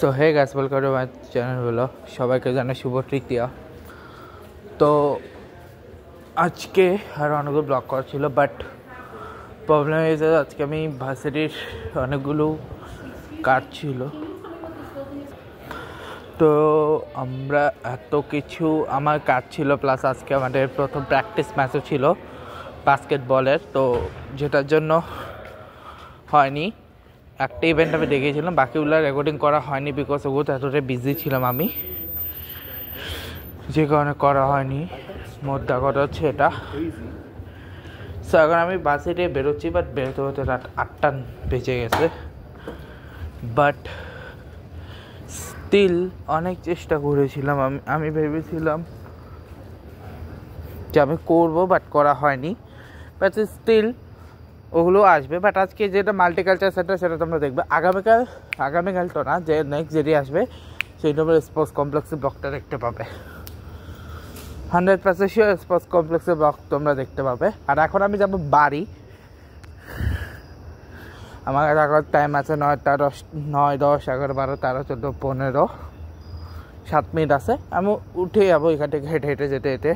So hey guys, welcome to my channel. হলো সবাইকে জানাই শুভ তৃতীয়া। তো আজকে আর অনেকগুলো ব্লগ করা ছিল, বাট প্রবলেম হয়েছে আজকে আমি ভার্সিটির অনেকগুলো কাজ ছিল। তো আমরা এত কিছু আমার কাজ ছিল, প্লাস আজকে আমাদের প্রথম প্র্যাকটিস ম্যাচও ছিল বাস্কেটবলের, তো যেটার জন্য হয়নি। একটা ইভেন্ট আমি দেখেছিলাম, বাকিগুলো রেকর্ডিং করা হয়নি বিকজ ওগুলো এতটাই বিজি ছিলাম আমি, যে কারণে করা হয়নি। মোদ্দা কথা হচ্ছে এটা। সো এখন আমি বাসে বেরোচ্ছি, বাট বেরোতে হতে রাত 8টা বেজে গেছে। বাট স্টিল অনেক চেষ্টা করেছিলাম, আমি ভেবেছিলাম যে আমি করবো, বাট করা হয়নি। বাট স্টিল ওগুলো আসবে। বাট আজকে যেটা মাল্টিকালচার সেন্টার সেটা তোমরা দেখবে আগামীকাল তো না, যে নেক্সট যেটি আসবে সেই নম্বর স্পোর্টস কমপ্লেক্সের ব্লগটা দেখতে পাবে। 100% শিওর স্পোর্টস কমপ্লেক্সের ব্লগ তোমরা দেখতে পাবে। আর এখন আমি যাবো বাড়ি। আমার কাছে এখন টাইম আছে 9, 10, 11, 12, 13, 14, 15, 7 মিনিট আছে। আমি উঠে যাবো এখান থেকে হেঁটে হেঁটে যেতে।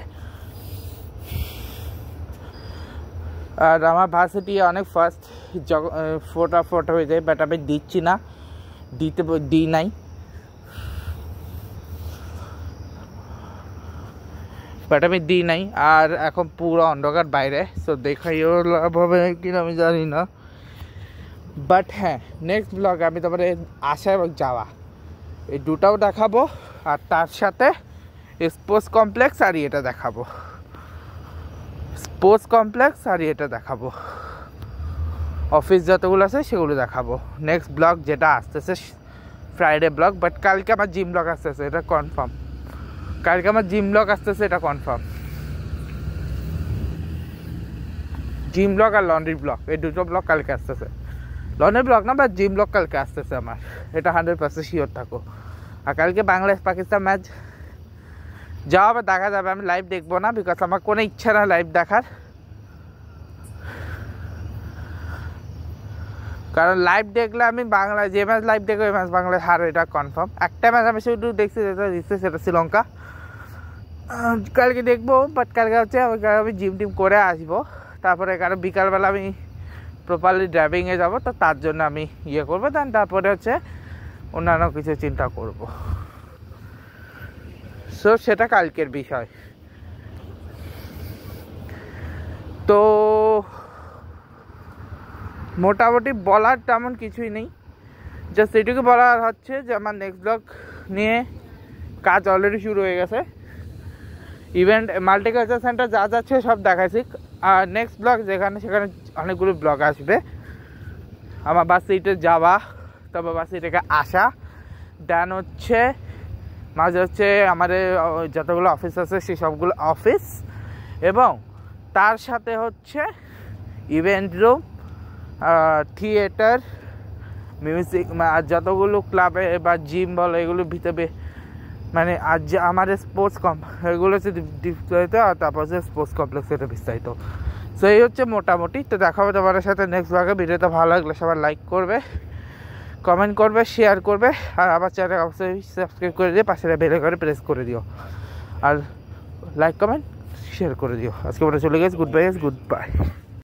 আর আমার ভার্সিটি অনেক ফার্স্ট ফটো হয়ে যায়, বাট আমি দিচ্ছি না, দিই নাই। আর এখন পুরো অন্ধকার বাইরে, সো দেখাইও লাভ হবে কিনা আমি জানি না। বাট হ্যাঁ, নেক্সট ব্লগে আমি তোমাদের আসা এবং যাওয়া এই দুটাও দেখাবো, আর তার সাথে স্পোর্টস কমপ্লেক্স আর এটা দেখাবো। অফিস যতগুলো আছে সেগুলো দেখাবো। নেক্সট ব্লগ যেটা আসতেছে ফ্রাইডে ব্লগ, বাট কালকে আমার জিম ব্লগ আসতেছে, এটা কনফার্ম। জিম ব্লগ আর লন্ড্রি ব্লগ, এই দুটো ব্লগ কালকে আসতেছে। লন্ড্রি ব্লগ না, বা জিম ব্লগ কালকে আসতেছে আমার, এটা 100% শিওর থাকো। আর কালকে বাংলাদেশ পাকিস্তান ম্যাচ যা হবে দেখা যাবে। আমি লাইভ দেখবো না, বিকজ আমার কোনো ইচ্ছা না লাইভ দেখার। কারণ লাইভ দেখলে আমি যে ম্যাচ লাইভ দেখবো এই ম্যাচ বাংলাদেশ হারবে, এটা কনফার্ম। একটা ম্যাচ আমি শুধু দেখছি, যেটা জিতছে সেটা শ্রীলঙ্কা। কালকে দেখবো, বাট কালকে হচ্ছে আমি জিম টিম করে আসবো। তারপরে কারণ বিকালবেলা আমি প্রপারলি ড্রাইভিংয়ে যাবো, তো তার জন্য আমি করবো। তারপরে হচ্ছে অন্যান্য কিছু চিন্তা করব। সো সেটা কালকের বিষয়। তো মোটামুটি বলার তেমন কিছুই নেই, জাস্ট এটুকু বলার হচ্ছে যে আমার নেক্সট ব্লগ নিয়ে কাজ অলরেডি শুরু হয়ে গেছে। ইভেন্ট মাল্টিকালচার সেন্টার যা যাচ্ছে সব দেখাইছি। আর নেক্সট ব্লগ সেখানে অনেকগুলো ব্লগ আসবে। আমার বাস সিটে যাওয়া, তারপর বাস সিটে আসা, দেন হচ্ছে মাঝে হচ্ছে আমাদের যতগুলো অফিস আছে সেই সবগুলো অফিস, এবং তার সাথে হচ্ছে ইভেন্ট রুম, থিয়েটার, মিউজিক, আর যতগুলো ক্লাবে বা জিম বলো এগুলোর ভিতরে, মানে আর যে আমাদের স্পোর্টস এগুলো হচ্ছে বিস্তারিত, আর তারপর হচ্ছে স্পোর্টস কমপ্লেক্স এটা বিস্তারিত। সো এই হচ্ছে মোটামুটি। তো দেখা হবে তোমাদের সাথে নেক্সট ব্লগে। ভিডিওটা ভালো লাগলে সবাই লাইক করবে, কমেন্ট করবে, শেয়ার করবে, আর আমার চ্যানেল অবশ্যই সাবস্ক্রাইব করে দিয়ে পাশে বেল করে প্রেস করে দিও, আর লাইক কমেন্ট শেয়ার করে দিও। আজকে আমরা চলে গেছি। Good bye.